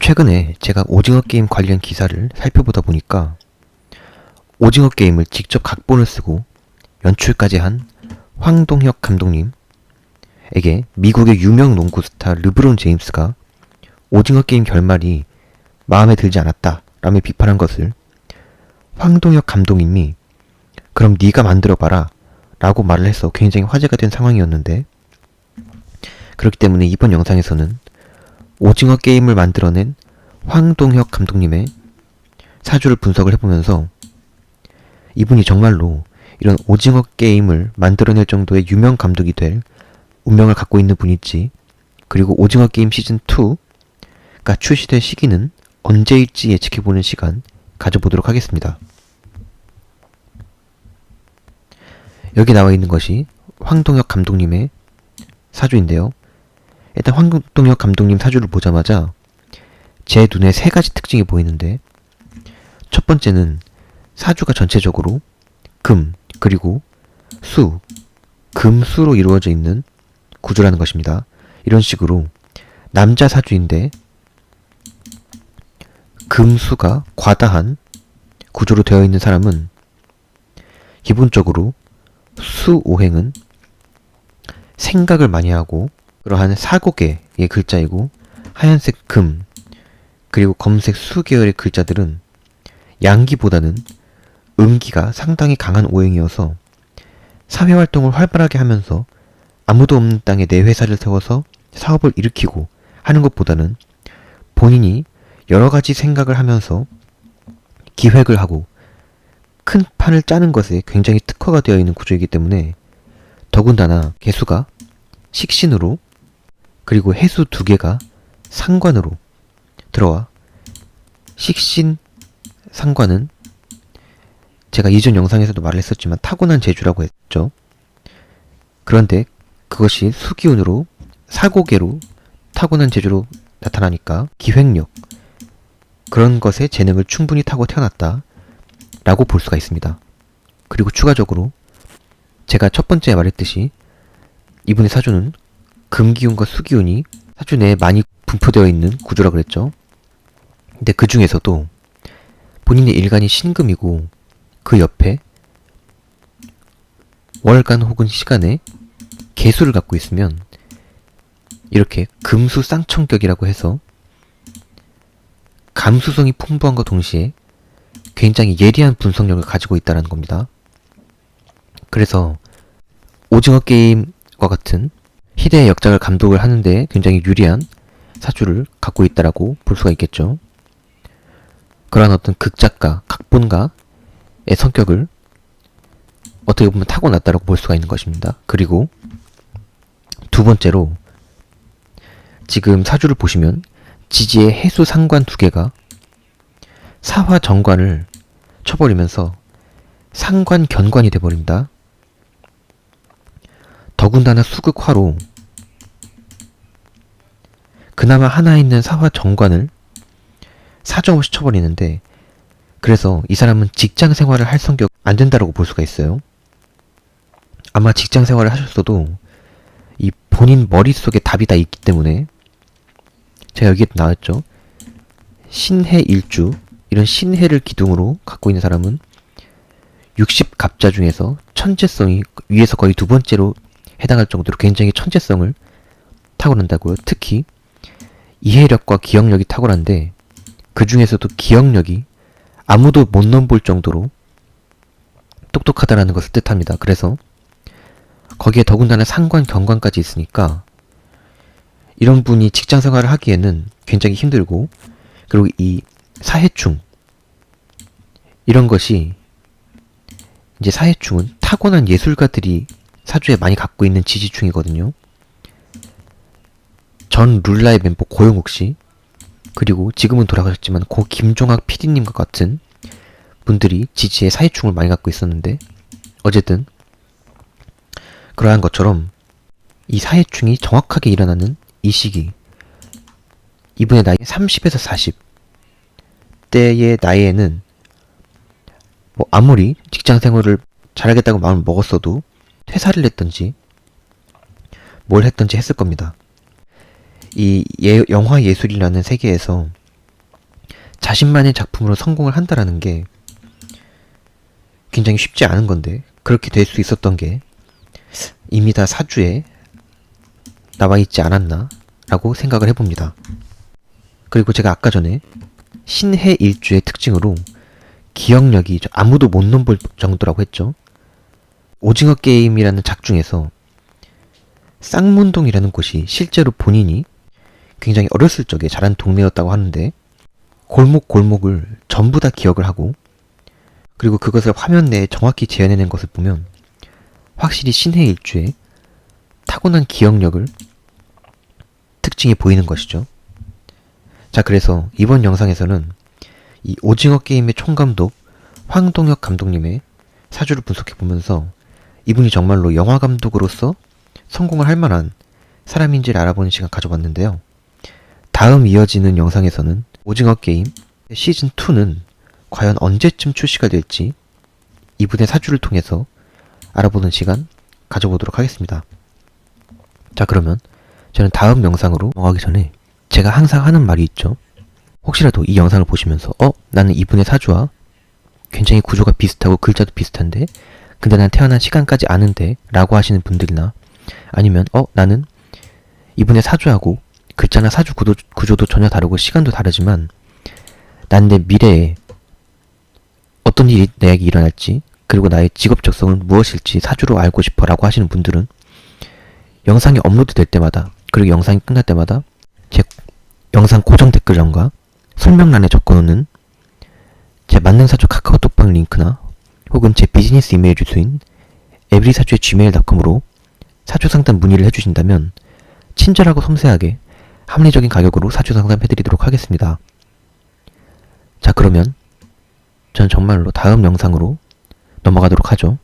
최근에 제가 오징어 게임 관련 기사를 살펴보다 보니까 오징어 게임을 직접 각본을 쓰고 연출까지 한 황동혁 감독님에게 미국의 유명 농구 스타 르브론 제임스가 오징어 게임 결말이 마음에 들지 않았다라며 비판한 것을 황동혁 감독님이 그럼 네가 만들어봐라 라고 말을 해서 굉장히 화제가 된 상황이었는데, 그렇기 때문에 이번 영상에서는 오징어 게임을 만들어낸 황동혁 감독님의 사주를 분석을 해보면서 이분이 정말로 이런 오징어 게임을 만들어낼 정도의 유명 감독이 될 운명을 갖고 있는 분일지, 그리고 오징어 게임 시즌2가 출시될 시기는 언제일지 예측해보는 시간 가져보도록 하겠습니다. 여기 나와 있는 것이 황동혁 감독님의 사주인데요. 일단 황동혁 감독님 사주를 보자마자 제 눈에 세 가지 특징이 보이는데, 첫 번째는 사주가 전체적으로 금, 그리고 수, 금수로 이루어져 있는 구조라는 것입니다. 이런 식으로 남자 사주인데 금수가 과다한 구조로 되어 있는 사람은 기본적으로 수오행은 생각을 많이 하고 그러한 사고계의 글자이고, 하얀색 금 그리고 검색 수 계열의 글자들은 양기보다는 음기가 상당히 강한 오행이어서 사회활동을 활발하게 하면서 아무도 없는 땅에 내 회사를 세워서 사업을 일으키고 하는 것보다는 본인이 여러가지 생각을 하면서 기획을 하고 큰 판을 짜는 것에 굉장히 특화가 되어 있는 구조이기 때문에, 더군다나 개수가 식신으로 그리고 해수 두 개가 상관으로 들어와, 식신 상관은 제가 이전 영상에서도 말을 했었지만 타고난 재주라고 했죠. 그런데 그것이 수기운으로 사고계로 타고난 재주로 나타나니까 기획력, 그런 것에 재능을 충분히 타고 태어났다 라고 볼 수가 있습니다. 그리고 추가적으로 제가 첫 번째 말했듯이 이분의 사주는 금기운과 수기운이 사주 내에 많이 분포되어 있는 구조라 그랬죠. 근데 그 중에서도 본인의 일간이 신금이고 그 옆에 월간 혹은 시간에 개수를 갖고 있으면 이렇게 금수 쌍청격이라고 해서 감수성이 풍부함과 동시에 굉장히 예리한 분석력을 가지고 있다는 겁니다. 그래서 오징어 게임과 같은 희대의 역작을 감독을 하는데 굉장히 유리한 사주를 갖고 있다라고 볼 수가 있겠죠. 그러한 어떤 극작가, 각본가의 성격을 어떻게 보면 타고났다라고 볼 수가 있는 것입니다. 그리고 두 번째로 지금 사주를 보시면 지지의 해수 상관 두 개가 사화 정관을 쳐버리면서 상관 견관이 돼버립니다. 더군다나 수극화로 그나마 하나 있는 사화 정관을 사정없이 쳐버리는데, 그래서 이 사람은 직장 생활을 할 성격 안 된다라고 볼 수가 있어요. 아마 직장 생활을 하셨어도 이 본인 머릿속에 답이 다 있기 때문에, 제가 여기에 나왔죠. 신해 일주, 이런 신해를 기둥으로 갖고 있는 사람은 60갑자 중에서 천재성이 위에서 거의 두 번째로 해당할 정도로 굉장히 천재성을 타고난다고요. 특히 이해력과 기억력이 탁월한데 그 중에서도 기억력이 아무도 못 넘볼 정도로 똑똑하다라는 것을 뜻합니다. 그래서 거기에 더군다나 상관, 경관까지 있으니까 이런 분이 직장 생활을 하기에는 굉장히 힘들고, 그리고 이 사해충, 이런 것이 이제 사해충은 타고난 예술가들이 사주에 많이 갖고 있는 지지충이거든요. 전 룰라의 멤버 고영욱 씨, 그리고 지금은 돌아가셨지만 고 김종학 PD님과 같은 분들이 지지에 사해충을 많이 갖고 있었는데, 어쨌든 그러한 것처럼 이 사해충이 정확하게 일어나는 이 시기, 이분의 나이 30에서 40대의 나이에는 뭐 아무리 직장 생활을 잘하겠다고 마음을 먹었어도 퇴사를 했던지 뭘 했던지 했을 겁니다. 이 영화 예술이라는 세계에서 자신만의 작품으로 성공을 한다라는 게 굉장히 쉽지 않은 건데, 그렇게 될 수 있었던 게 이미 다 사주에 나와 있지 않았나 라고 생각을 해봅니다. 그리고 제가 아까 전에 신해 일주의 특징으로 기억력이 아무도 못 넘볼 정도라고 했죠. 오징어 게임이라는 작중에서 쌍문동이라는 곳이 실제로 본인이 굉장히 어렸을 적에 자란 동네였다고 하는데, 골목골목을 전부 다 기억을 하고, 그리고 그것을 화면 내에 정확히 재현해낸 것을 보면 확실히 신해 일주의 타고난 기억력을 특징이 보이는 것이죠. 자, 그래서 이번 영상에서는 이 오징어 게임의 총감독 황동혁 감독님의 사주를 분석해보면서 이분이 정말로 영화 감독으로서 성공을 할 만한 사람인지를 알아보는 시간 가져봤는데요. 다음 이어지는 영상에서는 오징어 게임 시즌2는 과연 언제쯤 출시가 될지 이분의 사주를 통해서 알아보는 시간 가져보도록 하겠습니다. 자, 그러면 저는 다음 영상으로 넘어가기 전에 제가 항상 하는 말이 있죠. 혹시라도 이 영상을 보시면서 나는 이분의 사주와 굉장히 구조가 비슷하고 글자도 비슷한데 근데 난 태어난 시간까지 아는데 라고 하시는 분들이나, 아니면 나는 이분의 사주하고 글자나 사주 구조도 전혀 다르고 시간도 다르지만 난 내 미래에 어떤 일이 내게 일어날지, 그리고 나의 직업 적성은 무엇일지 사주로 알고 싶어 라고 하시는 분들은 영상이 업로드 될 때마다, 그리고 영상이 끝날 때마다 제 영상 고정 댓글란과 설명란에 적어놓는 제 만능사주 카카오톡방 링크나 혹은 제 비즈니스 이메일 주소인 에브리사주의 gmail.com으로 사주 상담 문의를 해주신다면 친절하고 섬세하게 합리적인 가격으로 사주 상담 해드리도록 하겠습니다. 자, 그러면 전 정말로 다음 영상으로 넘어가도록 하죠.